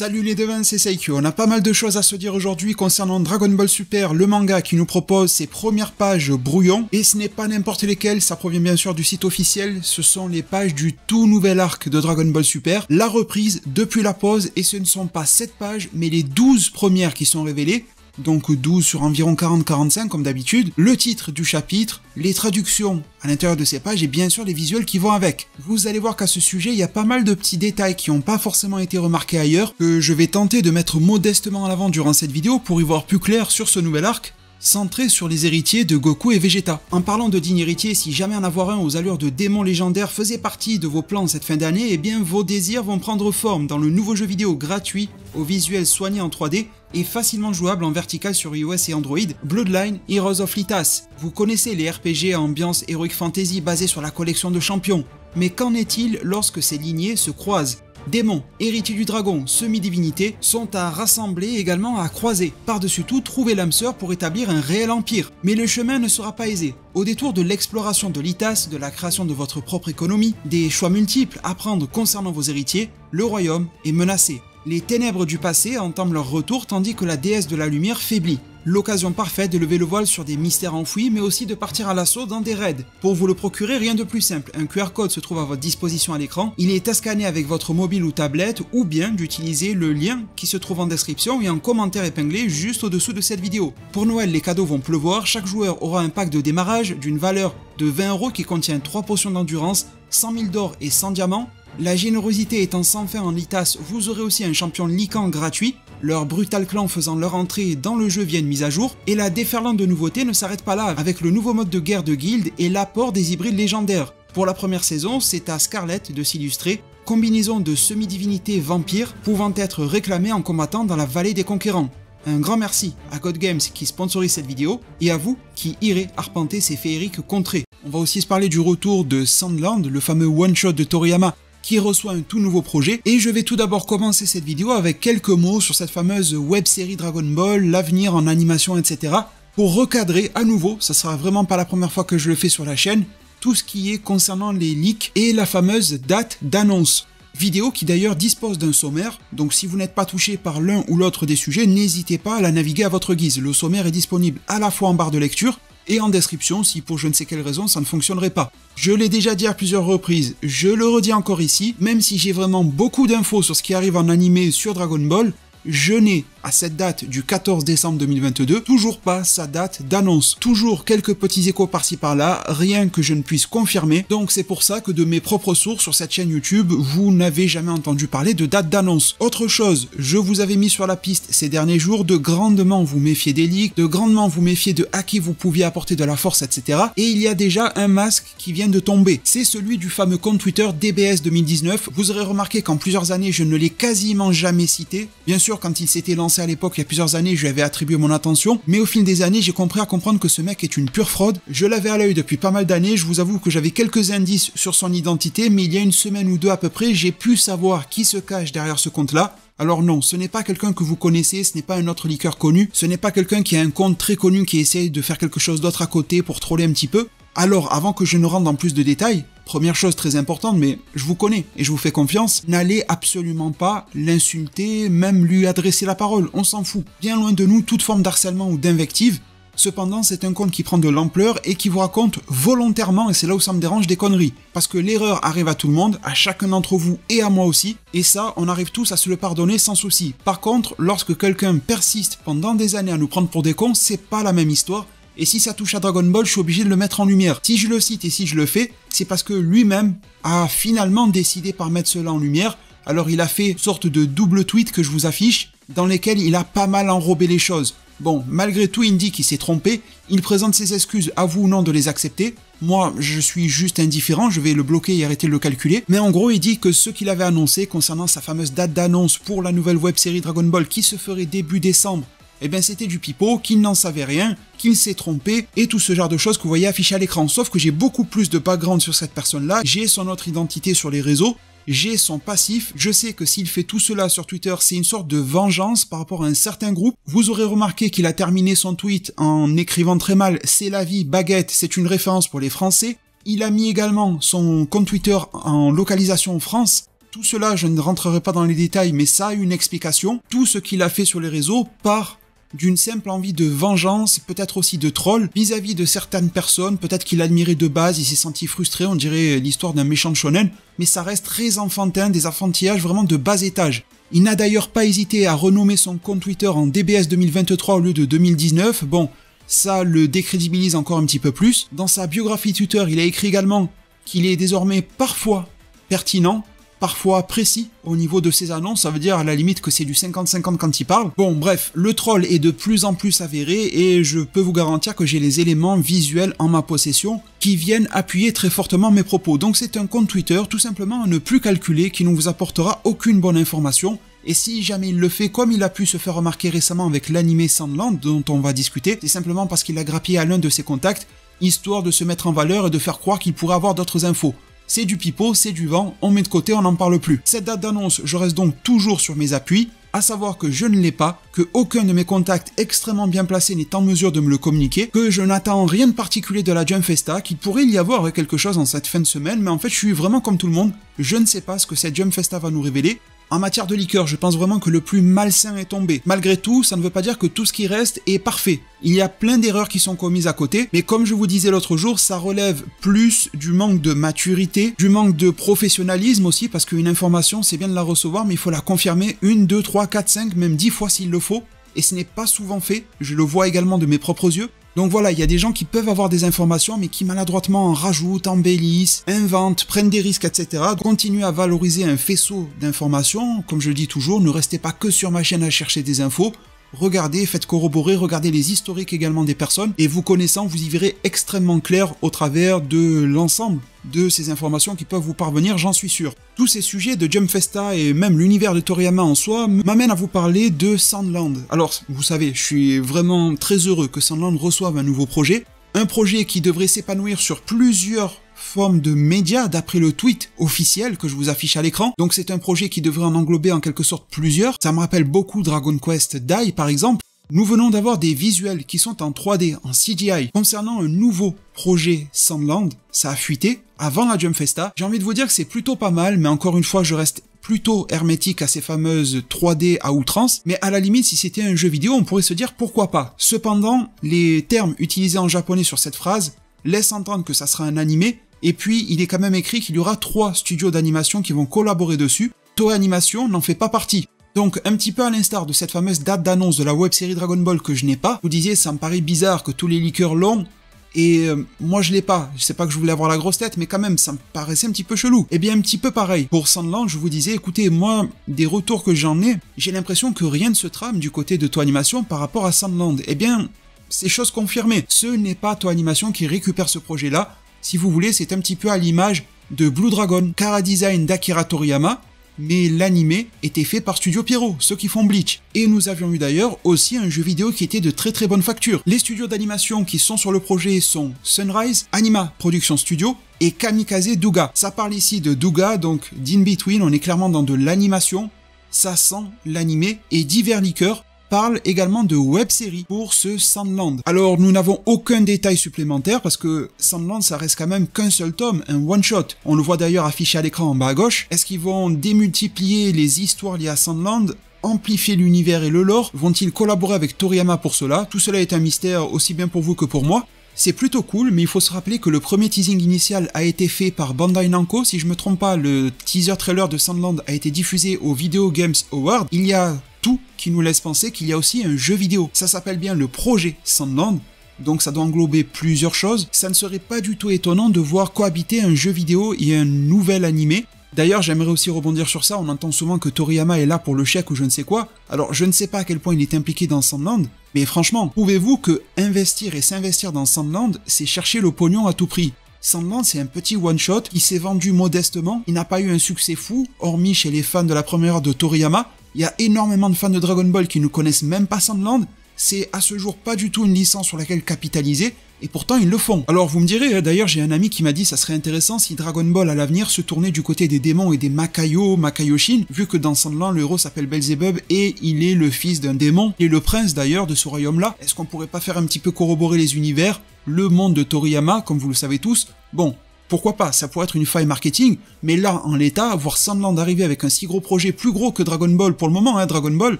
Salut les devins, c'est Seikyo. On a pas mal de choses à se dire aujourd'hui concernant Dragon Ball Super, le manga qui nous propose ses premières pages brouillon. Et ce n'est pas n'importe lesquelles, ça provient bien sûr du site officiel. Ce sont les pages du tout nouvel arc de Dragon Ball Super, la reprise depuis la pause. Et ce ne sont pas 7 pages, mais les 12 premières qui sont révélées. Donc 12 sur environ 40-45 comme d'habitude, le titre du chapitre, les traductions à l'intérieur de ces pages et bien sûr les visuels qui vont avec. Vous allez voir qu'à ce sujet, il y a pas mal de petits détails qui n'ont pas forcément été remarqués ailleurs, que je vais tenter de mettre modestement en avant durant cette vidéo pour y voir plus clair sur ce nouvel arc, centré sur les héritiers de Goku et Vegeta. En parlant de dignes héritiers, si jamais en avoir un aux allures de démon légendaire faisait partie de vos plans cette fin d'année, eh bien vos désirs vont prendre forme dans le nouveau jeu vidéo gratuit, au visuel soigné en 3D, et facilement jouable en vertical sur iOS et Android, Bloodline Heroes of Litas. Vous connaissez les RPG à ambiance Heroic Fantasy basés sur la collection de champions, mais qu'en est-il lorsque ces lignées se croisent? Démons, héritiers du dragon, semi-divinités sont à rassembler et également à croiser. Par-dessus tout, trouver l'âme sœur pour établir un réel empire. Mais le chemin ne sera pas aisé. Au détour de l'exploration de Litas, de la création de votre propre économie, des choix multiples à prendre concernant vos héritiers, le royaume est menacé. Les ténèbres du passé entament leur retour tandis que la déesse de la lumière faiblit. L'occasion parfaite de lever le voile sur des mystères enfouis mais aussi de partir à l'assaut dans des raids. Pour vous le procurer, rien de plus simple, un QR code se trouve à votre disposition à l'écran, il est à scanner avec votre mobile ou tablette ou bien d'utiliser le lien qui se trouve en description et en commentaire épinglé juste au-dessous de cette vidéo. Pour Noël, les cadeaux vont pleuvoir, chaque joueur aura un pack de démarrage d'une valeur de 20 € qui contient 3 potions d'endurance, 100 000 d'or et 100 diamants. La générosité étant sans fin en Litas, vous aurez aussi un champion Lycan gratuit, leurs brutal clans faisant leur entrée dans le jeu via une mise à jour, et la déferlante de nouveautés ne s'arrête pas là avec le nouveau mode de guerre de guilde et l'apport des hybrides légendaires. Pour la première saison, c'est à Scarlet de s'illustrer, combinaison de semi-divinités vampires pouvant être réclamées en combattant dans la vallée des conquérants. Un grand merci à God Games qui sponsorise cette vidéo et à vous qui irez arpenter ces féeriques contrées. On va aussi se parler du retour de Sandland, le fameux one-shot de Toriyama qui reçoit un tout nouveau projet, et je vais tout d'abord commencer cette vidéo avec quelques mots sur cette fameuse web-série Dragon Ball, l'avenir en animation, etc. pour recadrer à nouveau, ça sera vraiment pas la première fois que je le fais sur la chaîne, tout ce qui est concernant les leaks et la fameuse date d'annonce. Vidéo qui d'ailleurs dispose d'un sommaire, donc si vous n'êtes pas touché par l'un ou l'autre des sujets, n'hésitez pas à la naviguer à votre guise. Le sommaire est disponible à la fois en barre de lecture et en description si pour je ne sais quelle raison ça ne fonctionnerait pas. Je l'ai déjà dit à plusieurs reprises, je le redis encore ici, même si j'ai vraiment beaucoup d'infos sur ce qui arrive en animé sur Dragon Ball, je n'ai, à cette date du 14 décembre 2022, toujours pas sa date d'annonce. Toujours quelques petits échos par-ci par-là, rien que je ne puisse confirmer, donc c'est pour ça que de mes propres sources sur cette chaîne YouTube, vous n'avez jamais entendu parler de date d'annonce. Autre chose, je vous avais mis sur la piste ces derniers jours de grandement vous méfier des leaks, de grandement vous méfier de à qui vous pouviez apporter de la force, etc. Et il y a déjà un masque qui vient de tomber. C'est celui du fameux compte Twitter DBS 2019. Vous aurez remarqué qu'en plusieurs années, je ne l'ai quasiment jamais cité. Bien sûr, quand il s'était lancé à l'époque, il y a plusieurs années, je lui avais attribué mon attention, mais au fil des années, j'ai compris à comprendre que ce mec est une pure fraude. Je l'avais à l'œil depuis pas mal d'années, je vous avoue que j'avais quelques indices sur son identité, mais il y a une semaine ou deux à peu près, j'ai pu savoir qui se cache derrière ce compte-là. Alors non, ce n'est pas quelqu'un que vous connaissez, ce n'est pas un autre leaker connu, ce n'est pas quelqu'un qui a un compte très connu qui essaye de faire quelque chose d'autre à côté pour troller un petit peu. Alors, avant que je ne rentre dans plus de détails, première chose très importante, mais je vous connais et je vous fais confiance, n'allez absolument pas l'insulter, même lui adresser la parole, on s'en fout. Bien loin de nous toute forme d'harcèlement ou d'invective. Cependant, c'est un compte qui prend de l'ampleur et qui vous raconte volontairement, et c'est là où ça me dérange, des conneries. Parce que l'erreur arrive à tout le monde, à chacun d'entre vous et à moi aussi, et ça, on arrive tous à se le pardonner sans souci. Par contre, lorsque quelqu'un persiste pendant des années à nous prendre pour des cons, c'est pas la même histoire. Et si ça touche à Dragon Ball, je suis obligé de le mettre en lumière. Si je le cite et si je le fais, c'est parce que lui-même a finalement décidé par mettre cela en lumière. Alors il a fait une sorte de double tweet que je vous affiche, dans lesquels il a pas mal enrobé les choses. Bon, malgré tout, il dit qu'il s'est trompé, il présente ses excuses, à vous ou non de les accepter. Moi, je suis juste indifférent, je vais le bloquer et arrêter de le calculer. Mais en gros, il dit que ce qu'il avait annoncé concernant sa fameuse date d'annonce pour la nouvelle web-série Dragon Ball qui se ferait début décembre, eh bien c'était du pipeau, qu'il n'en savait rien, qu'il s'est trompé, et tout ce genre de choses que vous voyez affichées à l'écran. Sauf que j'ai beaucoup plus de background sur cette personne-là, j'ai son autre identité sur les réseaux, j'ai son passif, je sais que s'il fait tout cela sur Twitter, c'est une sorte de vengeance par rapport à un certain groupe. Vous aurez remarqué qu'il a terminé son tweet en écrivant très mal « C'est la vie, baguette, c'est une référence pour les Français ». Il a mis également son compte Twitter en localisation France. Tout cela, je ne rentrerai pas dans les détails, mais ça a une explication. Tout ce qu'il a fait sur les réseaux part d'une simple envie de vengeance, peut-être aussi de troll, vis-à-vis de certaines personnes, peut-être qu'il admirait de base, il s'est senti frustré, on dirait l'histoire d'un méchant shonen, mais ça reste très enfantin, des enfantillages vraiment de bas étage. Il n'a d'ailleurs pas hésité à renommer son compte Twitter en DBS 2023 au lieu de 2019, bon, ça le décrédibilise encore un petit peu plus. Dans sa biographie Twitter, il a écrit également qu'il est désormais parfois pertinent, parfois précis au niveau de ses annonces, ça veut dire à la limite que c'est du 50-50 quand il parle. Bon bref, le troll est de plus en plus avéré et je peux vous garantir que j'ai les éléments visuels en ma possession qui viennent appuyer très fortement mes propos. Donc c'est un compte Twitter tout simplement à ne plus calculer qui ne vous apportera aucune bonne information. Et si jamais il le fait comme il a pu se faire remarquer récemment avec l'animé Sandland dont on va discuter, c'est simplement parce qu'il a grappillé à l'un de ses contacts, histoire de se mettre en valeur et de faire croire qu'il pourrait avoir d'autres infos. C'est du pipeau, c'est du vent, on met de côté, on n'en parle plus. Cette date d'annonce, je reste donc toujours sur mes appuis, à savoir que je ne l'ai pas, que aucun de mes contacts extrêmement bien placés n'est en mesure de me le communiquer, que je n'attends rien de particulier de la Jump Festa, qu'il pourrait y avoir quelque chose en cette fin de semaine, mais en fait je suis vraiment comme tout le monde, je ne sais pas ce que cette Jump Festa va nous révéler. En matière de liqueur, je pense vraiment que le plus malsain est tombé. Malgré tout, ça ne veut pas dire que tout ce qui reste est parfait. Il y a plein d'erreurs qui sont commises à côté, mais comme je vous disais l'autre jour, ça relève plus du manque de maturité, du manque de professionnalisme aussi, parce qu'une information, c'est bien de la recevoir, mais il faut la confirmer 1, 2, 3, 4, 5, même 10 fois s'il le faut, et ce n'est pas souvent fait, je le vois également de mes propres yeux. Donc voilà, il y a des gens qui peuvent avoir des informations, mais qui maladroitement en rajoutent, embellissent, inventent, prennent des risques, etc. Continuez à valoriser un faisceau d'informations. Comme je le dis toujours, ne restez pas que sur ma chaîne à chercher des infos. Regardez, faites corroborer, regardez les historiques également des personnes, et vous connaissant, vous y verrez extrêmement clair au travers de l'ensemble de ces informations qui peuvent vous parvenir, j'en suis sûr. Tous ces sujets de Jump Festa et même l'univers de Toriyama en soi m'amènent à vous parler de Sandland. Alors, vous savez, je suis vraiment très heureux que Sandland reçoive un nouveau projet, un projet qui devrait s'épanouir sur plusieurs forme de médias d'après le tweet officiel que je vous affiche à l'écran. Donc c'est un projet qui devrait en englober en quelque sorte plusieurs. Ça me rappelle beaucoup Dragon Quest Dai par exemple. Nous venons d'avoir des visuels qui sont en 3D, en CGI. Concernant un nouveau projet Sandland, ça a fuité avant la Jump Festa. J'ai envie de vous dire que c'est plutôt pas mal, mais encore une fois je reste plutôt hermétique à ces fameuses 3D à outrance, mais à la limite si c'était un jeu vidéo on pourrait se dire pourquoi pas. Cependant, les termes utilisés en japonais sur cette phrase laissent entendre que ça sera un animé. Et puis, il est quand même écrit qu'il y aura 3 studios d'animation qui vont collaborer dessus. Toei Animation n'en fait pas partie. Donc, un petit peu à l'instar de cette fameuse date d'annonce de la web-série Dragon Ball que je n'ai pas, vous disiez, ça me paraît bizarre que tous les leakers l'ont, et moi je l'ai pas. Je sais pas que je voulais avoir la grosse tête, mais quand même, ça me paraissait un petit peu chelou. Et bien, un petit peu pareil. Pour Sandland, je vous disais, écoutez, moi, des retours que j'en ai, j'ai l'impression que rien ne se trame du côté de Toei Animation par rapport à Sandland. Eh bien, c'est chose confirmée. Ce n'est pas Toei Animation qui récupère ce projet-là. Si vous voulez, c'est un petit peu à l'image de Blue Dragon, Chara Design d'Akira Toriyama, mais l'animé était fait par Studio Pierrot, ceux qui font Bleach. Et nous avions eu d'ailleurs aussi un jeu vidéo qui était de très très bonne facture. Les studios d'animation qui sont sur le projet sont Sunrise, Anima Production Studio et Kamikaze Douga. Ça parle ici de Douga, donc d'In Between, on est clairement dans de l'animation, ça sent l'animé, et divers liqueurs parle également de web-série pour ce Sandland. Alors nous n'avons aucun détail supplémentaire parce que Sandland ça reste quand même qu'un seul tome, un one-shot. On le voit d'ailleurs affiché à l'écran en bas à gauche. Est-ce qu'ils vont démultiplier les histoires liées à Sandland, amplifier l'univers et le lore? Vont-ils collaborer avec Toriyama pour cela? Tout cela est un mystère aussi bien pour vous que pour moi. C'est plutôt cool, mais il faut se rappeler que le premier teasing initial a été fait par Bandai Namco. Si je me trompe pas, le teaser trailer de Sandland a été diffusé au Video Games Award. Il y a tout qui nous laisse penser qu'il y a aussi un jeu vidéo. Ça s'appelle bien le projet Sandland, donc ça doit englober plusieurs choses. Ça ne serait pas du tout étonnant de voir cohabiter un jeu vidéo et un nouvel animé. D'ailleurs, j'aimerais aussi rebondir sur ça, on entend souvent que Toriyama est là pour le chèque ou je ne sais quoi. Alors, je ne sais pas à quel point il est impliqué dans Sandland, mais franchement, trouvez-vous que investir et s'investir dans Sandland, c'est chercher le pognon à tout prix? Sandland, c'est un petit one-shot qui s'est vendu modestement, il n'a pas eu un succès fou, hormis chez les fans de la première heure de Toriyama. Il y a énormément de fans de Dragon Ball qui ne connaissent même pas Sandland, c'est à ce jour pas du tout une licence sur laquelle capitaliser, et pourtant ils le font. Alors vous me direz, d'ailleurs j'ai un ami qui m'a dit ça serait intéressant si Dragon Ball à l'avenir se tournait du côté des démons et des Makaioshin, vu que dans Sandland le héros s'appelle Belzebub et il est le fils d'un démon, et le prince d'ailleurs de ce royaume-là. Est-ce qu'on pourrait pas faire un petit peu corroborer les univers, le monde de Toriyama, comme vous le savez tous? Bon, Pourquoi pas, ça pourrait être une faille marketing, mais là, en l'état, voir Sandland arriver avec un si gros projet, plus gros que Dragon Ball pour le moment, hein, Dragon Ball,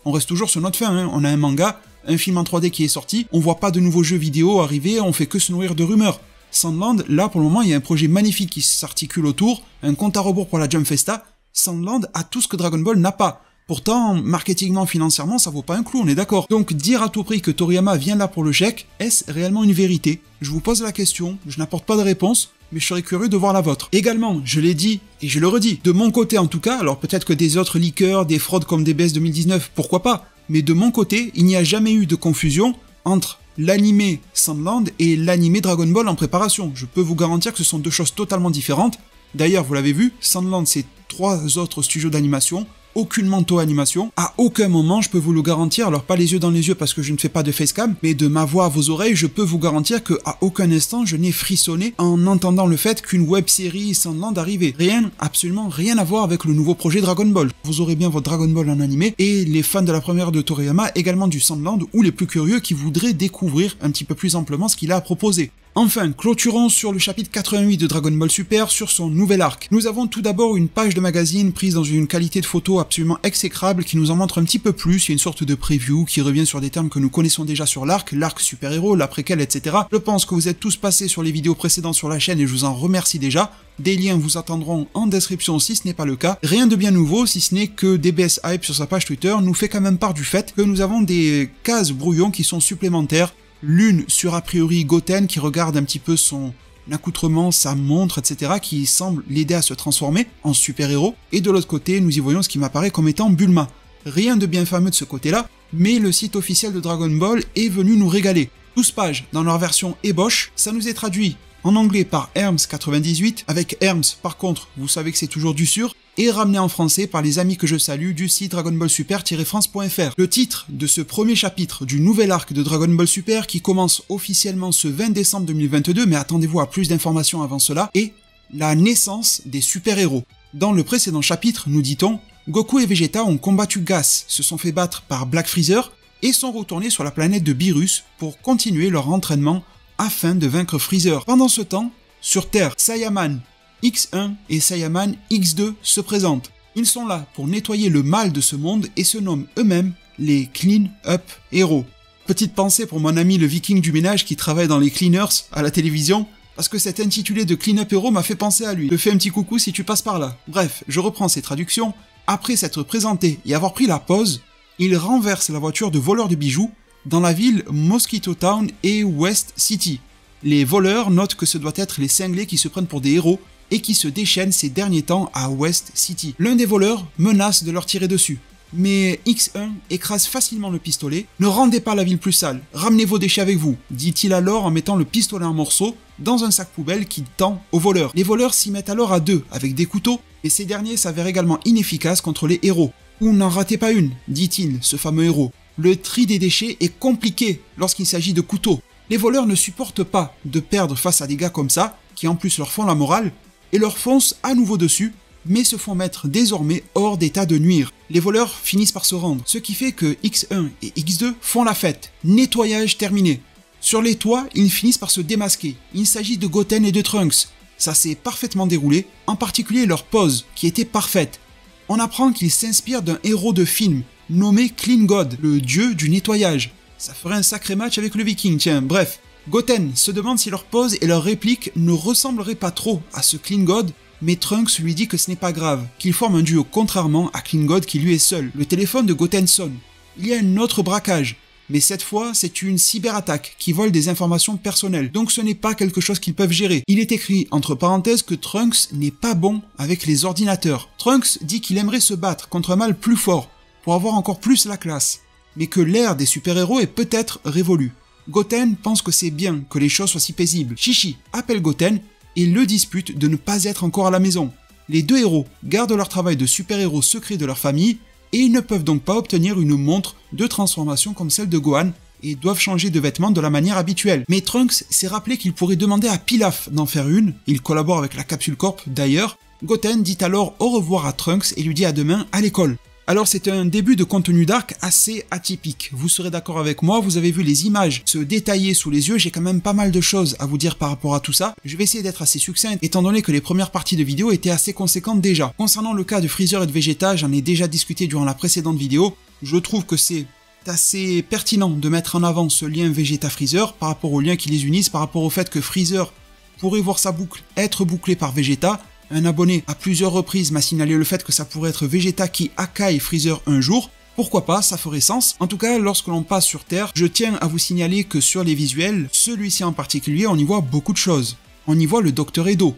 on reste toujours sur notre fin, hein. On a un manga, un film en 3D qui est sorti, on voit pas de nouveaux jeux vidéo arriver, on fait que se nourrir de rumeurs. Sandland, là pour le moment, il y a un projet magnifique qui s'articule autour, un compte à rebours pour la Jump Festa. Sandland a tout ce que Dragon Ball n'a pas. Pourtant, marketingement, financièrement, ça vaut pas un clou, on est d'accord. Donc dire à tout prix que Toriyama vient là pour le chèque, est-ce réellement une vérité? Je vous pose la question, je n'apporte pas de réponse, mais je serais curieux de voir la vôtre. Également, je l'ai dit, et je le redis, de mon côté en tout cas, alors peut-être que des autres leakers, des fraudes comme DBS 2019, pourquoi pas, mais de mon côté, il n'y a jamais eu de confusion entre l'animé Sandland et l'animé Dragon Ball en préparation. Je peux vous garantir que ce sont deux choses totalement différentes. D'ailleurs, vous l'avez vu, Sandland c'est 3 autres studios d'animation, aucune manteau animation. À aucun moment, je peux vous le garantir, alors pas les yeux dans les yeux parce que je ne fais pas de facecam, mais de ma voix à vos oreilles, je peux vous garantir que à aucun instant je n'ai frissonné en entendant le fait qu'une web série Sandland arrivait. Rien, absolument rien à voir avec le nouveau projet Dragon Ball. Vous aurez bien votre Dragon Ball en animé, et les fans de la première de Toriyama, également du Sandland, ou les plus curieux qui voudraient découvrir un petit peu plus amplement ce qu'il a à proposer. Enfin, clôturons sur le chapitre 88 de Dragon Ball Super sur son nouvel arc. Nous avons tout d'abord une page de magazine prise dans une qualité de photo absolument exécrable qui nous en montre un petit peu plus. Il y a une sorte de preview qui revient sur des termes que nous connaissons déjà sur l'arc super-héros, l'après-quel, etc. Je pense que vous êtes tous passés sur les vidéos précédentes sur la chaîne et je vous en remercie déjà. Des liens vous attendront en description si ce n'est pas le cas. Rien de bien nouveau si ce n'est que DBS Hype sur sa page Twitter nous fait quand même part du fait que nous avons des cases brouillons qui sont supplémentaires. L'une sur a priori Goten qui regarde un petit peu son accoutrement, sa montre, etc. qui semble l'aider à se transformer en super-héros. Et de l'autre côté, nous y voyons ce qui m'apparaît comme étant Bulma. Rien de bien fameux de ce côté-là, mais le site officiel de Dragon Ball est venu nous régaler. 12 pages dans leur version ébauche, ça nous est traduit en anglais par Herms98, avec Herms par contre, vous savez que c'est toujours du sûr, et ramené en français par les amis que je salue du site Dragon Ball Super-France.fr. Le titre de ce premier chapitre du nouvel arc de Dragon Ball Super qui commence officiellement ce 20 décembre 2022, mais attendez-vous à plus d'informations avant cela, est la naissance des super-héros. Dans le précédent chapitre, nous dit-on, Goku et Vegeta ont combattu Gas, se sont fait battre par Black Freezer et sont retournés sur la planète de Beerus pour continuer leur entraînement afin de vaincre Freezer. Pendant ce temps, sur Terre, Saiyaman X1 et Saiyaman X2 se présentent. Ils sont là pour nettoyer le mal de ce monde et se nomment eux-mêmes les Clean Up Heroes. Petite pensée pour mon ami le viking du ménage qui travaille dans les Cleaners à la télévision, parce que cet intitulé de Clean Up Hero m'a fait penser à lui. Je te fais un petit coucou si tu passes par là. Bref, je reprends ces traductions. Après s'être présenté et avoir pris la pause, il renverse la voiture de voleurs de bijoux dans la ville Mosquito Town et West City. Les voleurs notent que ce doit être les cinglés qui se prennent pour des héros et qui se déchaînent ces derniers temps à West City. L'un des voleurs menace de leur tirer dessus. Mais X1 écrase facilement le pistolet. « Ne rendez pas la ville plus sale, ramenez vos déchets avec vous », dit-il alors en mettant le pistolet en morceaux dans un sac poubelle qu'il tend aux voleurs. Les voleurs s'y mettent alors à deux avec des couteaux, et ces derniers s'avèrent également inefficaces contre les héros. « Ou n'en ratez pas une », dit-il, ce fameux héros. Le tri des déchets est compliqué lorsqu'il s'agit de couteaux. Les voleurs ne supportent pas de perdre face à des gars comme ça, qui en plus leur font la morale, et leur foncent à nouveau dessus, mais se font mettre désormais hors d'état de nuire. Les voleurs finissent par se rendre, ce qui fait que X1 et X2 font la fête. Nettoyage terminé. Sur les toits, ils finissent par se démasquer. Il s'agit de Goten et de Trunks. Ça s'est parfaitement déroulé, en particulier leur pose, qui était parfaite. On apprend qu'ils s'inspirent d'un héros de film, nommé Clean God, le dieu du nettoyage. Ça ferait un sacré match avec le viking, tiens, bref. Goten se demande si leur pose et leur réplique ne ressembleraient pas trop à ce Clean God, mais Trunks lui dit que ce n'est pas grave, qu'ils forment un duo contrairement à Clean God qui lui est seul. Le téléphone de Goten sonne. Il y a un autre braquage, mais cette fois c'est une cyberattaque qui vole des informations personnelles, donc ce n'est pas quelque chose qu'ils peuvent gérer. Il est écrit entre parenthèses que Trunks n'est pas bon avec les ordinateurs. Trunks dit qu'il aimerait se battre contre un mal plus fort, pour avoir encore plus la classe, mais que l'ère des super-héros est peut-être révolue. Goten pense que c'est bien que les choses soient si paisibles. Chi-Chi appelle Goten et le dispute de ne pas être encore à la maison. Les deux héros gardent leur travail de super-héros secret de leur famille et ils ne peuvent donc pas obtenir une montre de transformation comme celle de Gohan et doivent changer de vêtements de la manière habituelle. Mais Trunks s'est rappelé qu'il pourrait demander à Pilaf d'en faire une, il collabore avec la Capsule Corp d'ailleurs. Goten dit alors au revoir à Trunks et lui dit à demain à l'école. Alors c'est un début de contenu d'arc assez atypique, vous serez d'accord avec moi, vous avez vu les images se détailler sous les yeux, j'ai quand même pas mal de choses à vous dire par rapport à tout ça. Je vais essayer d'être assez succinct, étant donné que les premières parties de vidéo étaient assez conséquentes déjà. Concernant le cas de Freezer et de Vegeta, j'en ai déjà discuté durant la précédente vidéo, je trouve que c'est assez pertinent de mettre en avant ce lien Vegeta-Freezer par rapport au lien qui les unissent, par rapport au fait que Freezer pourrait voir sa boucle être bouclée par Vegeta. Un abonné à plusieurs reprises m'a signalé le fait que ça pourrait être Vegeta qui accaille Freezer un jour. Pourquoi pas, ça ferait sens. En tout cas, lorsque l'on passe sur Terre, je tiens à vous signaler que sur les visuels, celui-ci en particulier, on y voit beaucoup de choses. On y voit le Dr Edo.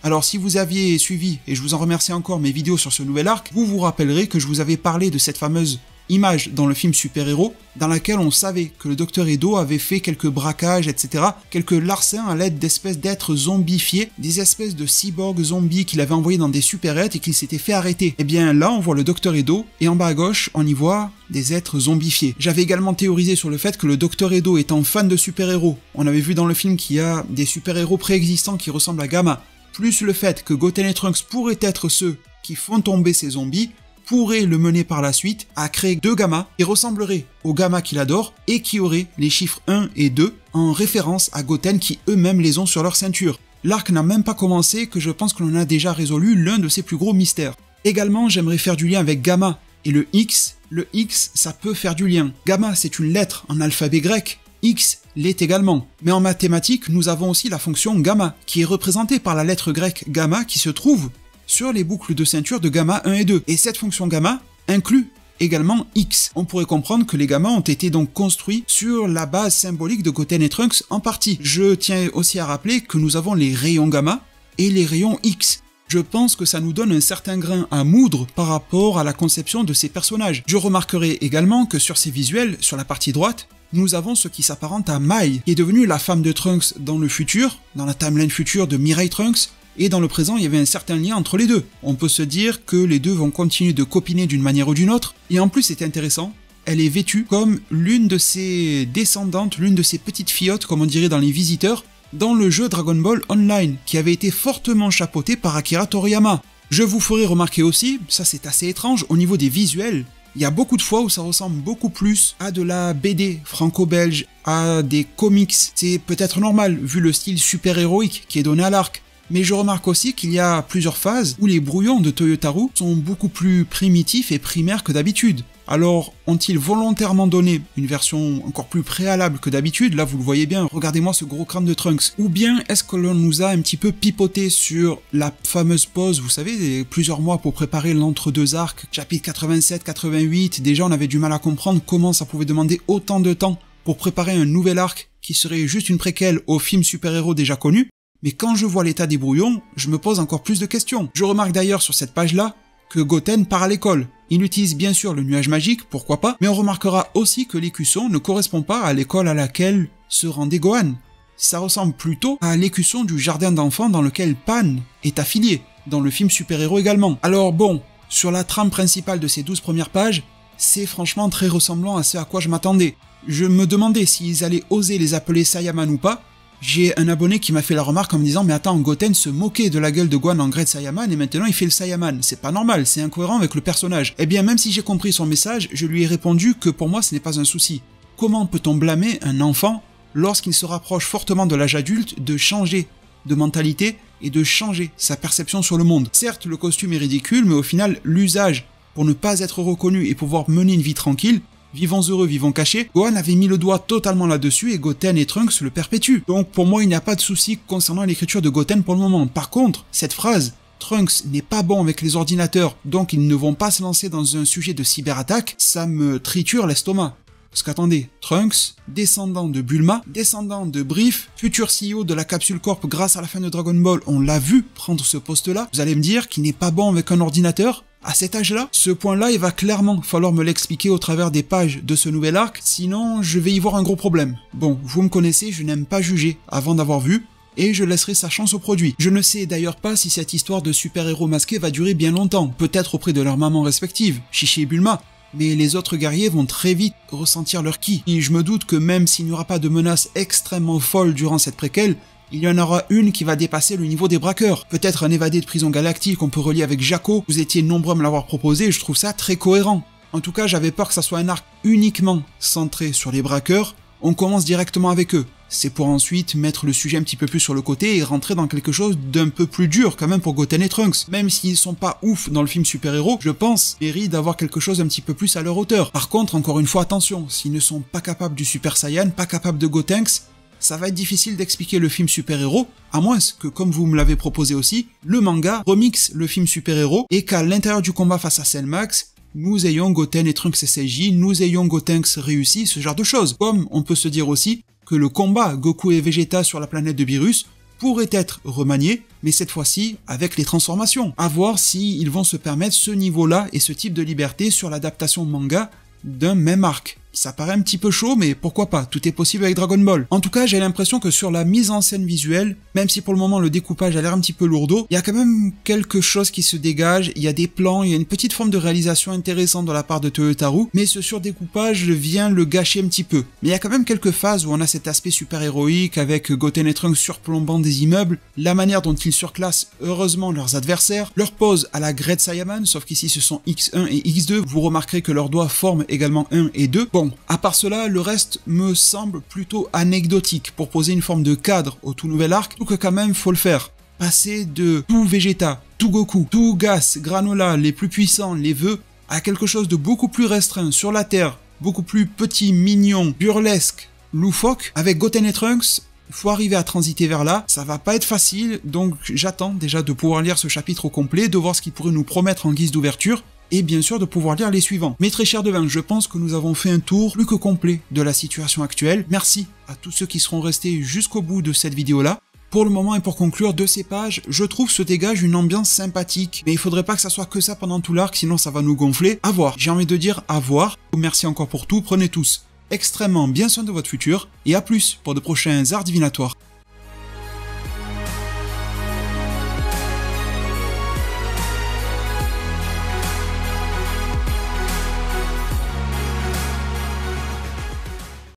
Alors si vous aviez suivi, et je vous en remercie encore, mes vidéos sur ce nouvel arc, vous vous rappellerez que je vous avais parlé de cette fameuse image dans le film Super Héros, dans laquelle on savait que le Dr Edo avait fait quelques braquages, etc., quelques larcins à l'aide d'espèces d'êtres zombifiés, des espèces de cyborgs zombies qu'il avait envoyés dans des supérettes et qu'il s'était fait arrêter. Et bien là, on voit le Dr Edo, et en bas à gauche, on y voit des êtres zombifiés. J'avais également théorisé sur le fait que le Dr Edo étant fan de super-héros, on avait vu dans le film qu'il y a des super-héros préexistants qui ressemblent à Gamma, plus le fait que Goten et Trunks pourraient être ceux qui font tomber ces zombies, pourrait le mener par la suite à créer deux Gamma qui ressembleraient aux Gamma qu'il adore et qui auraient les chiffres 1 et 2 en référence à Goten qui eux-mêmes les ont sur leur ceinture. L'arc n'a même pas commencé que je pense que l'on a déjà résolu l'un de ses plus gros mystères. Également, j'aimerais faire du lien avec Gamma et le X. Le X, ça peut faire du lien. Gamma, c'est une lettre en alphabet grec. X l'est également. Mais en mathématiques, nous avons aussi la fonction gamma, qui est représentée par la lettre grecque gamma qui se trouve sur les boucles de ceinture de gamma 1 et 2. Et cette fonction gamma inclut également X. On pourrait comprendre que les gammas ont été donc construits sur la base symbolique de Goten et Trunks en partie. Je tiens aussi à rappeler que nous avons les rayons gamma et les rayons X. Je pense que ça nous donne un certain grain à moudre par rapport à la conception de ces personnages. Je remarquerai également que sur ces visuels, sur la partie droite, nous avons ce qui s'apparente à Mai, qui est devenue la femme de Trunks dans le futur, dans la timeline future de Mirai Trunks, et dans le présent il y avait un certain lien entre les deux. On peut se dire que les deux vont continuer de copiner d'une manière ou d'une autre, et en plus c'est intéressant, elle est vêtue comme l'une de ses descendantes, l'une de ses petites fillottes, comme on dirait dans les visiteurs, dans le jeu Dragon Ball Online, qui avait été fortement chapeauté par Akira Toriyama. Je vous ferai remarquer aussi, ça c'est assez étrange, au niveau des visuels, il y a beaucoup de fois où ça ressemble beaucoup plus à de la BD franco-belge, à des comics. C'est peut-être normal, vu le style super-héroïque qui est donné à l'arc. Mais je remarque aussi qu'il y a plusieurs phases où les brouillons de Toyotaru sont beaucoup plus primitifs et primaires que d'habitude. Alors, ont-ils volontairement donné une version encore plus préalable que d'habitude? Là, vous le voyez bien, regardez-moi ce gros crâne de Trunks. Ou bien, est-ce que l'on nous a un petit peu pipoté sur la fameuse pause, vous savez, plusieurs mois pour préparer l'entre-deux arcs, chapitre 87-88, déjà on avait du mal à comprendre comment ça pouvait demander autant de temps pour préparer un nouvel arc qui serait juste une préquelle au film super-héros déjà connu. Mais quand je vois l'état des brouillons, je me pose encore plus de questions. Je remarque d'ailleurs sur cette page-là que Goten part à l'école. Il utilise bien sûr le nuage magique, pourquoi pas, mais on remarquera aussi que l'écusson ne correspond pas à l'école à laquelle se rendait Gohan. Ça ressemble plutôt à l'écusson du jardin d'enfants dans lequel Pan est affilié, dans le film super-héros également. Alors bon, sur la trame principale de ces 12 premières pages, c'est franchement très ressemblant à ce à quoi je m'attendais. Je me demandais s'ils allaient oser les appeler Saiyaman ou pas. J'ai un abonné qui m'a fait la remarque en me disant « Mais attends, Goten se moquait de la gueule de Gohan en Great Saiyaman et maintenant il fait le Saiyaman. C'est pas normal, c'est incohérent avec le personnage. » Eh bien, même si j'ai compris son message, je lui ai répondu que pour moi ce n'est pas un souci. Comment peut-on blâmer un enfant lorsqu'il se rapproche fortement de l'âge adulte de changer de mentalité et de changer sa perception sur le monde? Certes, le costume est ridicule, mais au final, l'usage pour ne pas être reconnu et pouvoir mener une vie tranquille, vivons heureux, vivons cachés, Gohan avait mis le doigt totalement là-dessus et Goten et Trunks le perpétuent. Donc pour moi, il n'y a pas de souci concernant l'écriture de Goten pour le moment. Par contre, cette phrase « Trunks n'est pas bon avec les ordinateurs, donc ils ne vont pas se lancer dans un sujet de cyberattaque », ça me triture l'estomac. Parce qu'attendez, Trunks, descendant de Bulma, descendant de Brief, futur CEO de la Capsule Corp grâce à la fin de Dragon Ball, on l'a vu prendre ce poste-là, vous allez me dire qu'il n'est pas bon avec un ordinateur ? À cet âge-là, ce point-là, il va clairement falloir me l'expliquer au travers des pages de ce nouvel arc, sinon je vais y voir un gros problème. Bon, vous me connaissez, je n'aime pas juger avant d'avoir vu, et je laisserai sa chance au produit. Je ne sais d'ailleurs pas si cette histoire de super-héros masqués va durer bien longtemps, peut-être auprès de leurs mamans respectives, Chichi et Bulma, mais les autres guerriers vont très vite ressentir leur ki. Et je me doute que même s'il n'y aura pas de menace extrêmement folle durant cette préquelle, il y en aura une qui va dépasser le niveau des braqueurs. Peut-être un évadé de prison galactique qu'on peut relier avec Jaco, vous étiez nombreux à me l'avoir proposé et je trouve ça très cohérent. En tout cas, j'avais peur que ça soit un arc uniquement centré sur les braqueurs, on commence directement avec eux. C'est pour ensuite mettre le sujet un petit peu plus sur le côté et rentrer dans quelque chose d'un peu plus dur quand même pour Goten et Trunks. Même s'ils sont pas ouf dans le film super-héros, je pense, méritent d'avoir quelque chose un petit peu plus à leur hauteur. Par contre, encore une fois, attention, s'ils ne sont pas capables du Super Saiyan, pas capables de Gotenks, ça va être difficile d'expliquer le film super-héros, à moins que, comme vous me l'avez proposé aussi, le manga remixe le film super-héros et qu'à l'intérieur du combat face à Cell Max, nous ayons Goten et Trunks et Seiji, nous ayons Gotenks réussi, ce genre de choses. Comme on peut se dire aussi que le combat Goku et Vegeta sur la planète de Beerus pourrait être remanié, mais cette fois-ci avec les transformations. À voir si ils vont se permettre ce niveau-là et ce type de liberté sur l'adaptation manga d'un même arc. Ça paraît un petit peu chaud, mais pourquoi pas, tout est possible avec Dragon Ball. En tout cas, j'ai l'impression que sur la mise en scène visuelle, même si pour le moment le découpage a l'air un petit peu lourdeau, il y a quand même quelque chose qui se dégage, il y a des plans, il y a une petite forme de réalisation intéressante de la part de Toyotarou, mais ce surdécoupage vient le gâcher un petit peu. Mais il y a quand même quelques phases où on a cet aspect super héroïque avec Goten et Trunks surplombant des immeubles, la manière dont ils surclassent heureusement leurs adversaires, leur pose à la Great Saiyaman, sauf qu'ici ce sont X1 et X2, vous remarquerez que leurs doigts forment également 1 et 2. Bon, à part cela, le reste me semble plutôt anecdotique pour poser une forme de cadre au tout nouvel arc, ou que quand même faut le faire. Passer de tout Vegeta, tout Goku, tout Gas, Granola, les plus puissants, les vœux, à quelque chose de beaucoup plus restreint sur la Terre, beaucoup plus petit, mignon, burlesque, loufoque, avec Goten et Trunks, il faut arriver à transiter vers là, ça va pas être facile, donc j'attends déjà de pouvoir lire ce chapitre au complet, de voir ce qu'il pourrait nous promettre en guise d'ouverture, et bien sûr de pouvoir lire les suivants. Mes très chers devins, je pense que nous avons fait un tour plus que complet de la situation actuelle. Merci à tous ceux qui seront restés jusqu'au bout de cette vidéo-là. Pour le moment et pour conclure, de ces pages, je trouve se dégage une ambiance sympathique, mais il faudrait pas que ça soit que ça pendant tout l'arc, sinon ça va nous gonfler. À voir, j'ai envie de dire à voir. Merci encore pour tout, prenez tous extrêmement bien soin de votre futur, et à plus pour de prochains arts divinatoires.